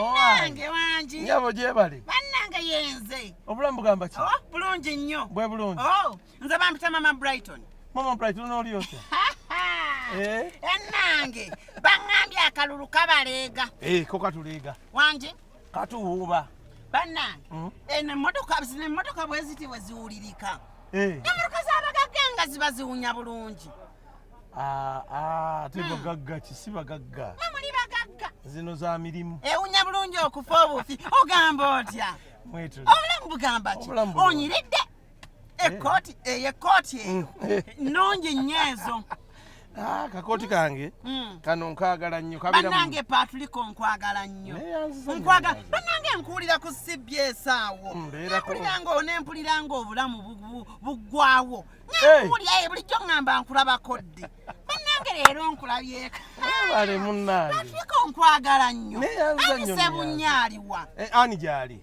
Banange wanji. Nyabo gye bali. Banange yenze. Obulamu bugamba ki? Oh, bulungi nnyo. Bwe bulungi. Oh, nze bampita Maama Brighton. Maama Brighton oli otya? Enange, bangambye akalulu kabaleega. Ko katuleega. Wanji? Katuwuuba. Banange, emmotoka bwe ziti bwe ziwulirika. Emmotoka z'abagagga nga ziba ziwunya bulungi. Tebagagga si bagagga. Muli bagagga. Zino za mirimu. Ewunya bulungi okufa obufi. Ogamba otya? Obulamu bugamba ki? Onyiridde? Ekkooti eyo. Nnungi nnyo ezo. Kakooti kange kano nkwagala nnyo. Banange Partriko nkwagala nnyo. Banange nkuwulira ku sibbi esaawo. Nempulira ng'obulamu buggwawo. Nkuwulira bulijjo ngamba nkulabako ddi. Banange leero nkulabyeko. Bale munnange. Partriko nkwagala nnyo. Anise bunyaaliwa. Ani gyali?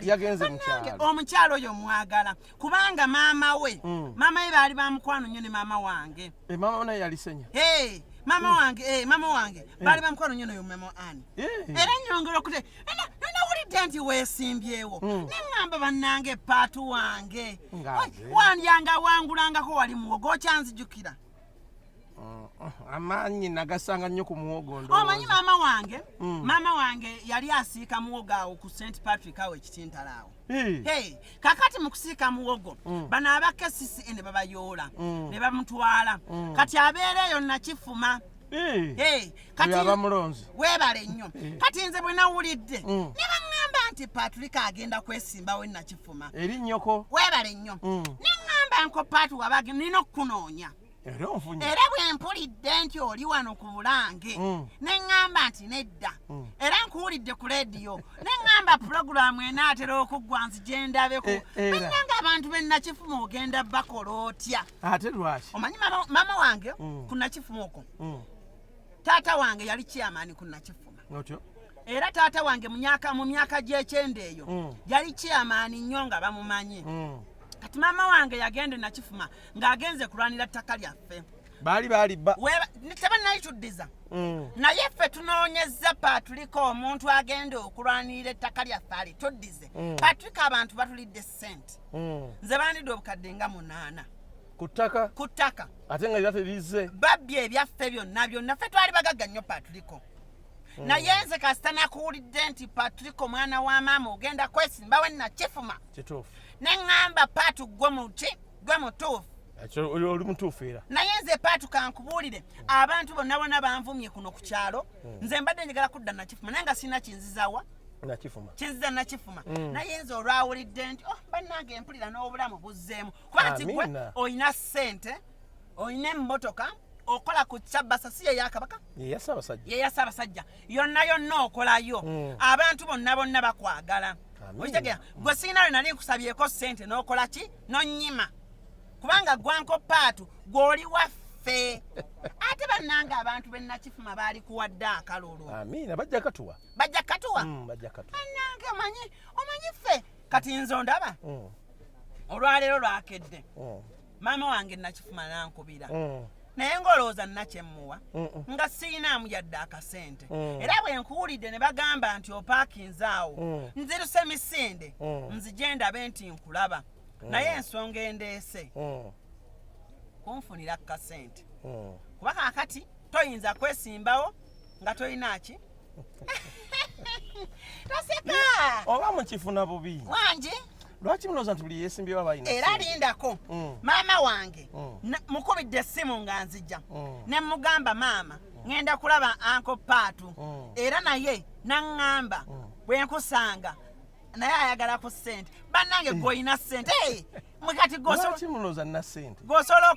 Yagenze mukyalo. Omukyalo oyo mwagala kubanga maama we baali bamukwano nnyo ne maama wange. Maama naye yali senya. Maama wange baali bamukwano nnyo n'oyo maama Ani. Era nnyongera okute nawulidde nti weesimbyewo. Neŋŋamba bannange Paatu wange. Wandyanga wangulangako wali muwogo okyanzijukira. Amaanyi nagasanga nnyo ku muwogo ndo. Omanyi maama wange yali asiika muwogo awo ku St. Patrick awo ekitintala awo. Kakati mu kusiika muwogo bano abakesisi ne babayoola ne bamutwala. Kati abeera eyo Nakifuma. Kati abamulonzi. Weebale nnyo. Kati nze bwe nawulidde ne baŋŋamba nti Partriko agenda kwesimbawo Nakifuma. Eri nnyoko. Weebale nnyo. Ne ŋŋamba nko Paatu wabage nina okukunoonya. Era bwe mpulidde nti oli wano ku Bulange ne ŋŋamba nti nedda era nkuwulidde ku leediyo ne ŋŋamba pulogulaamu enaatera okuggwa nzije ndabeko bannange abantu be Nakifuma ogenda bakola otya? Ate lwaki? Omanyi maama wange ku Nakifuma okwo taata wange yali chairman ku Nakifuma. Era taata wange mu myaka gy'ekyenda eyo yali chairman nnyo nga bamumanyi. Kati maama wange yagenda Nakifuma ng'agenze kulwanira ttaka lyaffe. Baali tebannalituddiza. Naye ffe tunoonyezza Partriko omuntu agenda okulwanirira ettaka lyaffe alituddize. Partriko abantu batulidde ssente. Nze baanidde obukadde nga 8. Ku ttaka. Ate nga lyatelize. Babbye ebyaffe byonna ffe twali bagagga nnyo Partriko. Naye nze kasita nakuwulidde nti Partriko mwana wa maama ogenda kwesimbawo Nakifuma. Kituufu. Neŋŋamba Paatu gwe mutuufu. Oli mutuufu era. Naye nze Paatu kankubuulire abantu bonna banvumye kuno ku kyalo. Nze mbadde njagala kudda Nakifuma naye nga sina kinzizawa. Kinziza Nakifuma. Naye nze olwawulidde nti bannange mpulira n'obulamu buzzeemu. Kuba nti gwe olina ssente, olina emmotoka, okola ku Kyabbasa si ye Kabaka? Ye Ssaabasajja. Yonna okolayo. Abantu bonna bakwagala. Okitegera gwe siinayo nali nkusabyeko ssente n'okola ki? N'onnyima. Kubanga gwanko Paatu gw'oli waffe. Ate bannange abantu be Nakifuma baali kuwadde akalulu. Amiina bajja katuwa. Bannange omanyi ffe kati nze ondaba. Olwaleero lwakedde. Maama wange Nakifuma nankubira. Naye ng'olowooza nakyemmuwa nga siinaamu yadde akasente. Era bwe nkuwulidde ne bagamba nti opaakinze awo nziruse misinde nzije ndabe nti nkulaba. Naye ensonga endeese kunfunira kasente. Kuba kaakati toyinza kwesimbawo nga toyina ki? Toseka! Oba mukifuna bubi. Wangi? Lwaki mulowooza nti buli yeesimbyewo abalina? Era lindako maama wange mukubidde essimu nga nzija ne mugamba maama ŋŋenda kulaba Uncle Paatu era naye naŋŋamba bwe nkusanga naye ayagala ku ssente. Bannange gw'olina ssente mwekati lwaki mulowooza nina ssente? Gw'osobola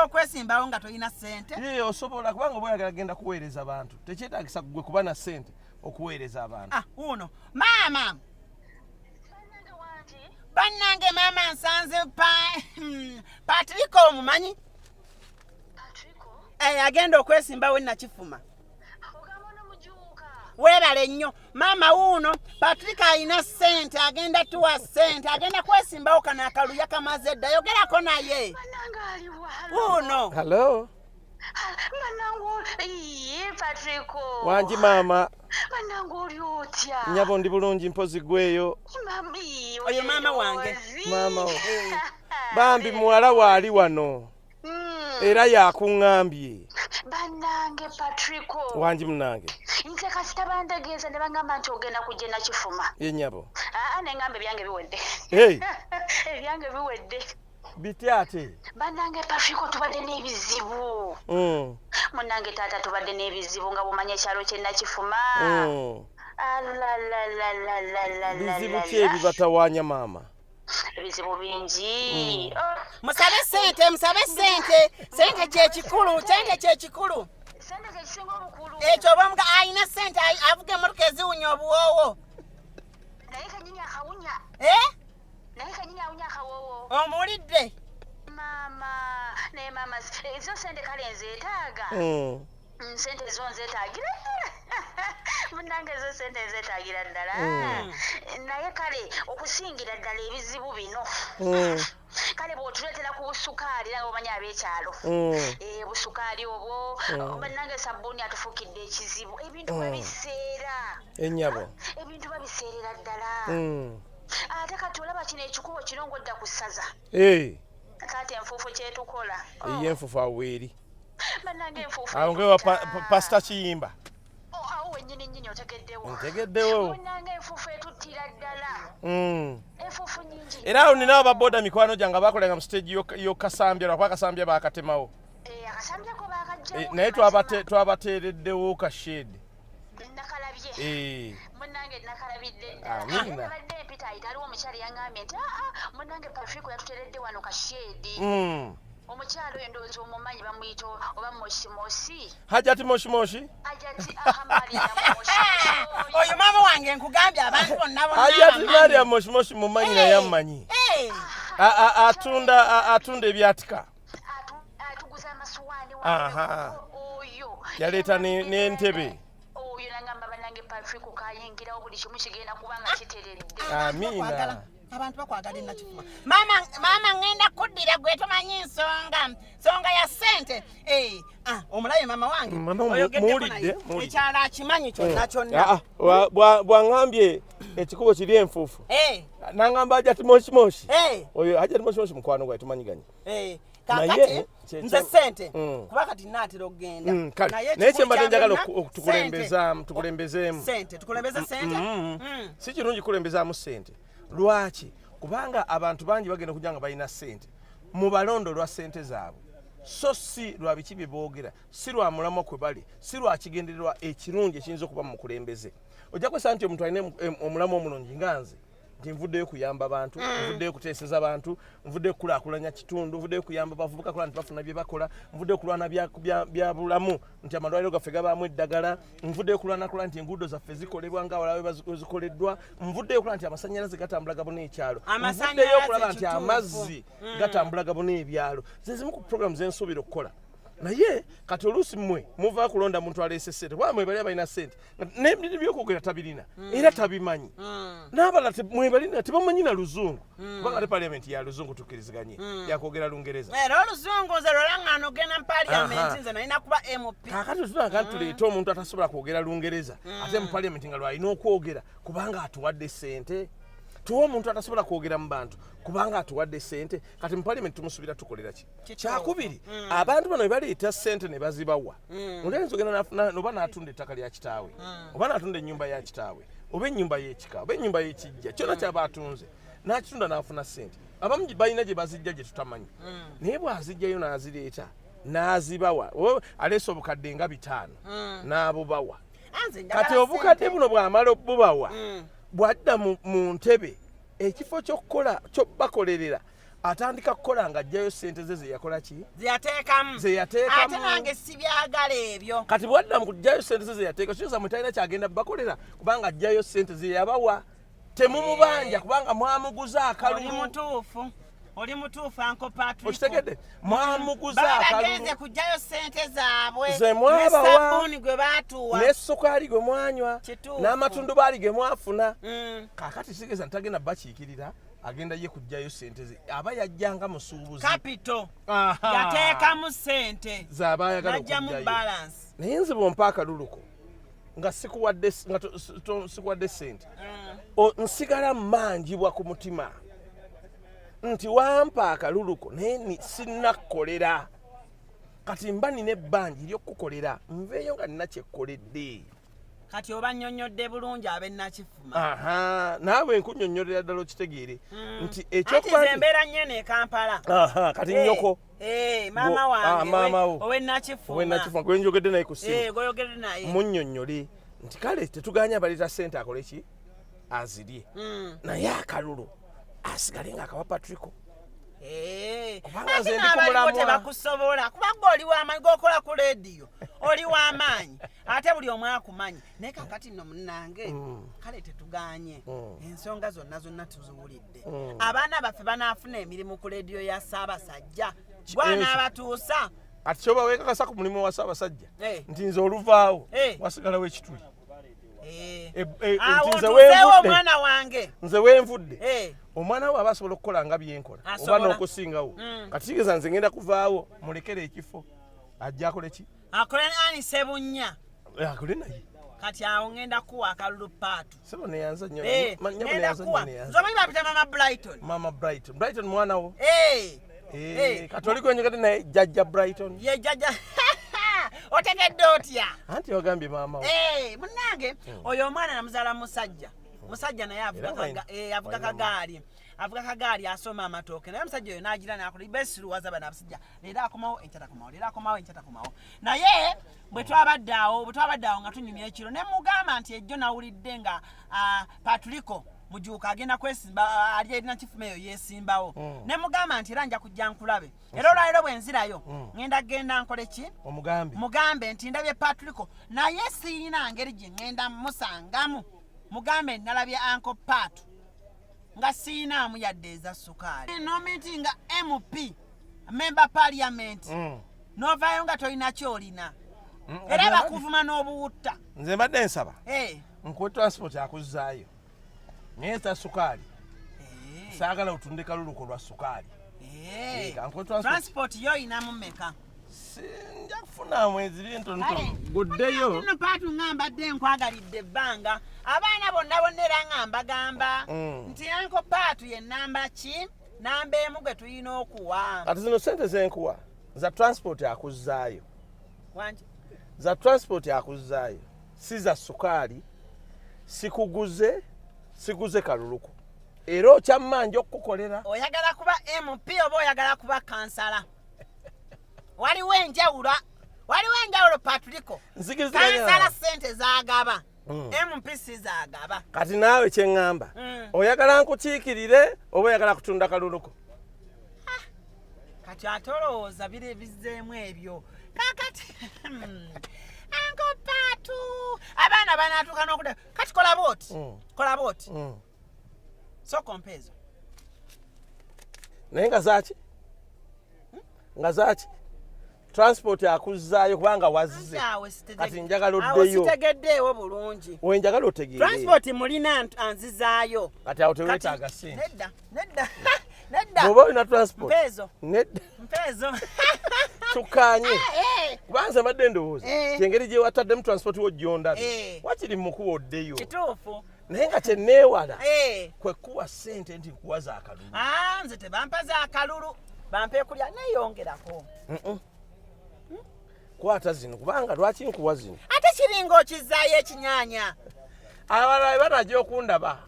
okwesimbawo nga tolina ssente? Osobola kubanga oba oyagala genda kuweereza abantu tekyetaagisa gwe kuba na ssente okuweereza abantu. Uno maama bannange maama nsanze Partriko omumanyi? Agenda okwesimbawo Nakifuma. Weebale nnyo maama wuuno Partriko alina ssente agenda tuwa ssente agenda kwesimbawo kano akaluya kamaze dda yogerako naye. Wuuno. Hello. Banango, Partriko. Wanji mama. Banango oli otya. Nyabo ndi bulungi mpozi gweyo. Mami, oyo mama wange. Mama. Bambi muwala waali wano. Era yakuŋŋambye. Banange Partriko. Wanji munange. Nze kasita bandegeeza ne bangamba nti ogenda kujja Enakifuma. Ye nyabo. Nengamba ebyange biwedde. Hey. Ebyange biwedde. Biti ate. Banange Partriko tubadde n'ebizibu. Munange taata tubadde n'ebizibu nga bumanya ekyalo ky'Enakifuma. Bizibu ki ebibatawaanya maama? Ebizibu bingi. Musabe ssente, musabe ssente. Ssente kyekikulu, ssente kyekikulu. Sente kyekisinga obukulu. Ekyo obamuga ayina ssente avuga emmotoka eziwunya obuwoowo. Naye kanyini akawunya. Naye kanyini awunya akawoowo. Omuwulidde? Mama, naye mama, ezo sente kale nzeetaaga. Sente zo nzeetaagira. Munange ezo sente nzeetaagira ddala. Naye kale okusingira ddala ebizibu bino. Kale bw'otuleetera ku busukaali era omanya ab'ekyalo. Busukaali obwo, bannange sabbuuni atufukidde ekizibu. Ebintu babiseera. Ennyabo. Ebintu babiseerera ddala. Ate kati olaba kino ekikubo kino ng'odda ku ssaza. Kati enfuufu kyetukola. Enfuufu aweeri. Bannange enfuufu. Awo ngewa pasita Kiyimba. Awo wennyini otegeddewo. Ntegeddewo. Bannange enfuufu etuttira ddala. Enfuufu nnyingi. Era awo nina ababoda mikwano gyange abakolenga mu stage y'okasambya lwakuba akasambya baakatemawo. Akasambyako baakagyawo. Naye twabateereddewo kasheedi. Nakalabye. Munnange nakalabidde ddala. Amiina. Badde empita ayitaliwo omukyala yaŋŋambye nti munnange Partriko yatuteeredde wano kasheedi. Omukyalo oyo ndowooza omumanyi bamuyita oba Moshimoshi. Hajati Moshimoshi? Hajati Maria Moshimoshi. Oyo mama wange nkugambye abantu bonna Hajati Maria Moshimoshi mumanyi naye ammanyi. Atunda ebyatika. Atuguza amasuwaani oyo. Yaleeta n'entebe. Oyo nangamba bannange Partriko kayingirawo buli kimu kigenda kubanga kiteredde. Amiina. Abantu bakwagala Enakifuma. Mama ngenda kuddira gwe tomanyi nsonga ya ssente. Omulabe mama wange. Muwulidde. Ekyalo akimanyi kyonna kyonna. Bw'aŋŋambye ekikubo kiri enfuufu. N'aŋŋamba Hajati Moshimoshi. Oyo Hajati Moshimoshi mukwano gwe tumanyiganye. Kakati nze ssente kuba kati naatera okugenda. Naye kyembadde njagala tukulembezeemu. Ssente tukulembeze ssente? Si kirungi kulembezaamu ssente. Lwaki? Kubanga abantu bangi bagenda kujja nga balina ssente mu balondo lwa ssente zaabwe, so si lwa biki bye boogera, si lwa mulamwa kwe bali, si lwa kigendererwa ekirungi ekiyinza okuba mu mukulembeze. Ojja kwesanga nti omuntu alina omulamwa omulungi nga nze nti nvuddeyo kuyamba bantu, nvuddeyo kuteeseza bantu, nvuddeyo kukulaakulanya kitundu, nvuddeyo kuyamba bavubuka kola nti bafuna bye bakola, nvuddeyo kulwana bya bulamu nti amalwaliro gaffe gabaamu eddagala, nvuddeyo kulwana nti enguudo zaffe zikolebwa nga awalawe zikoleddwa, nvuddeyo kulwana nti amasannyalaze gatambula gabona ekyalo, nvuddeyo okulaba nti amazzi gatambula gabona ebyalo. Ze zimu ku programu ze nsuubira okukola. Naye kati oluusi mmwe muva kulonda muntu aleese ssente kuba mwebali abalina ssente n'ebintu by'okwogera tabirina era tabimanyi n'abalala mwebalina tebamanyi na luzungu kubanga te paliamenti ya luzungu tukkiriziganye yakwogera lungereza era oluzungu nze lwolaŋŋaano ogenda mu paliamenti nze nalina kuba MP. Kaakati tunanga tuleete omuntu atasobola kwogera lungereza ate mu paliamenti nga lwalina okwogera kubanga atuwadde ssente. Tuwa omuntu atasobola kwogera mu bantu kubanga atuwadde ssente kati mu paliamenti tumusubira tukolera ki? Kyakubiri abantu bano baleeta ssente ne bazibawa olenzi ogenda oba n'atunda ettaka lya kitaawe oba n'atunda ennyumba ya kitaawe oba ennyumba y'ekika oba ennyumba y'ekijja kyonna kyaba atunze n'akitunda n'afuna ssente. Abamu balina gye bazijja gye tutamanyi naye bw'azijjayo n'azireeta n'azibawa aleese obukadde nga 5 n'abubawa. Kati obukadde buno bw'amala obubawa bwadda mu ntebe ekifo ky'okukola ky'obakolerera atandika kukola ng'aggyayo ssente ze yakola ki? Zeyateekamu. Ate nange si byagala ebyo. Kati bwadda mu kuggyayo ssente ze yateeka kyoza mwe talina kyagenda bakolera kubanga aggyayo ssente ze yabawa. Temumubanja kubanga mwamuguza akalulu. Oli mutuufu Uncle Partriko. Okitegedde? Mwamuguza akalulu. Bagenze kuggyayo ssente zaabwe. Ze mwabawa. Ne sabbuuni gwe baatuwa. Ne ssukaali gwe mwanywa. N'amatundubaali ge mwafuna. Kaakati sigeza ntagenda bakiikirira agenda ye kujjayo sente ze aba yajjanga musuubuzi capital yateekamu sente zaba ayagala najja mu balance naye nze bwompa akaluluko nga sikuwadde sente nsigala mmanjibwa ku mutima nti wampa akaluluko naye sinnakukolera kati mba nina ebbanji ery'okukolera nveeyo nga nina kyekkoledde kati oba nnyonnyodde bulungi Enakifuma naawe nkunnyonnyolera ddala okitegeere nti embeera nnyene e Kampala kati nnyoko maama wange Enakifuma gwe njogedde naye ku simu goyogedde naye munnyonnyole nti kale tetuganya baleeta sente akole ki azirye naye akalulu asigale ng'akawa Partriko ate n'abaliwo tebakusobola kubanga oli w'amaanyi g'okola ku leediyo oli w'amaanyi ate buli omu akumanyi naye kakati nno munnange kale tetuganye ensonga zonna tuziwulidde abaana baffe banaafuna emirimu ku leediyo ya Ssaabasajja gwanaabatuusa ati kyoba weekakasa ku mulimu wa Ssaabasajja nti nze oluvaawo wasigalawo ekituli awo tuzeewo omwana wange nze wenvudde omwana we aba asobola okukola nga byenkola oba n'okusingawo kati kigeza nze ngenda kuvaawo mulekere ekifo ajja akole ki akole anise bunnya akole naye kati awo ngenda kuwa akalulu paatu sebo neyanza nnyo zomanyi bapita Maama Brighton mwana wo kati oli gwenyogadde naye jjajja Brighton ye jjajja otegedde otya anti ogambye maama wo munnange oyo omwana namuzaala musajja naye avuga kagaali asoma amatooke naye omusajja oyo n'agira n'akola besiruwaza bano abasajja leero akomawo enkya takomawo naye bwe twabadde awo nga tunyumya ekiro ne mugamba nti ejjo nawulidde nga Partriko Mujjuka agenda kwesimba ali Enakifuma eyo yeesimbawo ne mugamba nti era nja kujja nkulabe era olwaliro bwe nzirayo ngenda nkole ki mugambe nti ndabye Partriko naye siina ngeri gye ngenda musangamu mugambe nalabye Uncle Pat nga siinaamu yadde eza sukaali nomiti nga MP member parliament novaayo nga tolina kyolina era bakuvuma n'obuwutta nze mbadde nsaba nkuwe transport akuzzaayo naye ta sukaali saagala otunde kaluluko lwa sukaali transport yo inamu mmeka nja kufuna mwezi ntonotono guddeyo no paatu ngamba dde nkwagalidde ebbanga abaana bonna era ngamba gamba nti Uncle Paatu ye namba ki namba emu gwe tulina okuwa kati zino sente zenkuwa za transport akuzzaayo wangi za transport akuzzaayo si za sukaali sikuguze kaluluko era okyamanja okukolera oyagala kuba MP oba oyagala kuba kansala waliwo enjawulo Partriko kansala sente zagaba MP zagaba kati naawe kyeŋŋamba oyagala nkukiikirire oba oyagala kutunda kaluluko kati atolowooza bizeemu ebyo kakati Uncle Paatu abaana banaatuuka n'okuda kati kola booti so kompeezo naye nga zaki transport akuzzaayo kubanga wazze kati njagala oddeyo sitegeddeewo bulungi wenjagala otegeere transport mulina anzizaayo kati awo teweetaaga sente nedda bw'oba olina transport mpeezo tukkaanye kubanza mbadde ndowooza kyengeri gye wataddemu transport wo gy'ondabe wakiri mukuba oddeyo kituufu naye nga kyenneewala kwe kuwa sente nti nkuwa za akalulu nze tebampa za akalulu bampa kulya neyongerako kwata zino kubanga lwaki nkuwa zino ate kiringa okizaayo ekinyaanya abalala banajja okundaba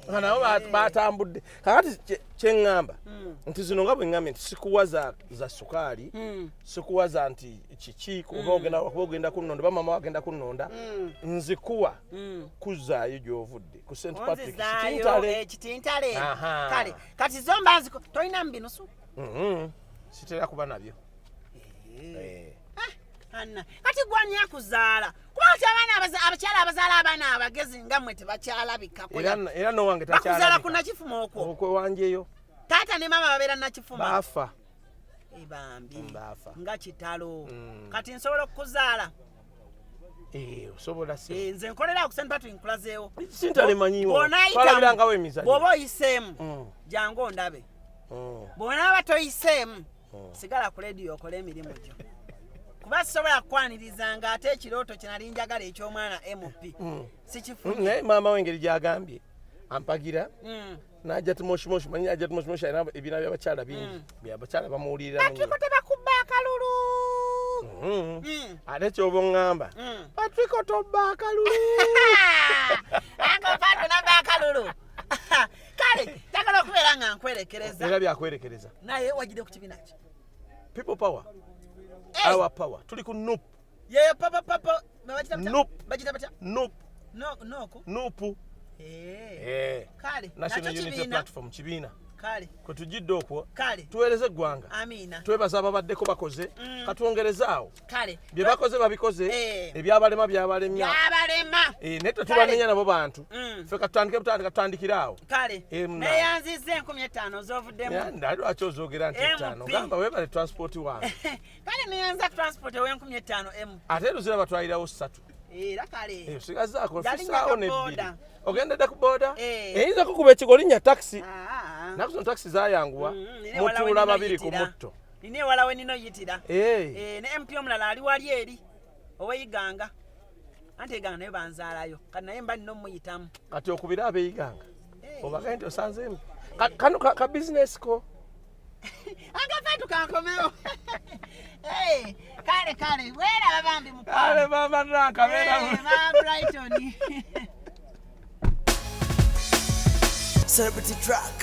nga nabo batambudde kakati kyeŋŋamba nti zino nga bwe ŋŋambye nti sikuwa za sukaali sikuwa za nti kiki oba ogenda kunnonda bamama wagenda kunnonda nzikuwa kuzzaayo gy'ovudde ku St Patrick kitintale kale kati zo mba tolina mu binusu sitera kuba nabyo kati gwani akuzaala kubanga abakyala abazaala abaana abagezi nga mmwe tebakyalabika era nowange bakuzaala ku Nakifuma okwo wanjeyo taata ne maama babeera Nakifuma baafa ebambi nga kitalo kati nsobola okukuzaala osobola nze nkolera ku St Patrick nkulazeewo sintale manyiwo twalabirangawo emizannyo bw'oba oyiseemu jangu ndabe bw'onaaba toyiseemu sigala ku lediyo okole emirimu gyo kuba sisobola kukwaniriza ng'ate ekirooto kye nali njagala eky'omwana MP sikifunye naye maama w'engeri gy'agambye ampagira n'ajja timoshimoshi manyi ajja timoshimoshi alina ebiina by'abakyala bingi byabakyala bamuwulirira Partriko tebakubba akalulu ate kyoba oŋŋamba Partriko tobba akalulu Pato nabba akalulu kale njagala okubeera nga nkwerekereza era byakwerekereza naye wagide ku kibiina ki people power our power tuli ku nup ye papa Nope. bagita batya nup noko nupu kale national unity platform kibiina kale kwe tujjidde okwo kale tuweereze eggwanga amina twebaza ababaddeko bakoze katwongerezaawo kale bye bakoze babikoze ebyabalema byabalemya byabalema naye tetubanenya nabo bantu ffe katutandikiraawo kale neyanziza 15,000 ozovuddemu ndali lwaki ozoogera nti 5 gamba webale transport wange kale neyanza transport ow'15,000 ate luzira batwalirawo 3 era kale sigazaako fisaawo nebbiri ogendedde ku booda eyinza kukuba ekigo linnya taxi naku zino taxi zayanguwa mutuula babiri ku mutto nina ewala we nino yitira ne MP omulala ali wali eri oweyiganga anti eganga naye banzaalayo kati naye mba nina omuyitamu kati okubira abeeyiganga obagaye nti osanzeemu kano ka bizinesi ko angafe tukankomewo kale weeraba bambi kale Maama Brighton Celebrity track.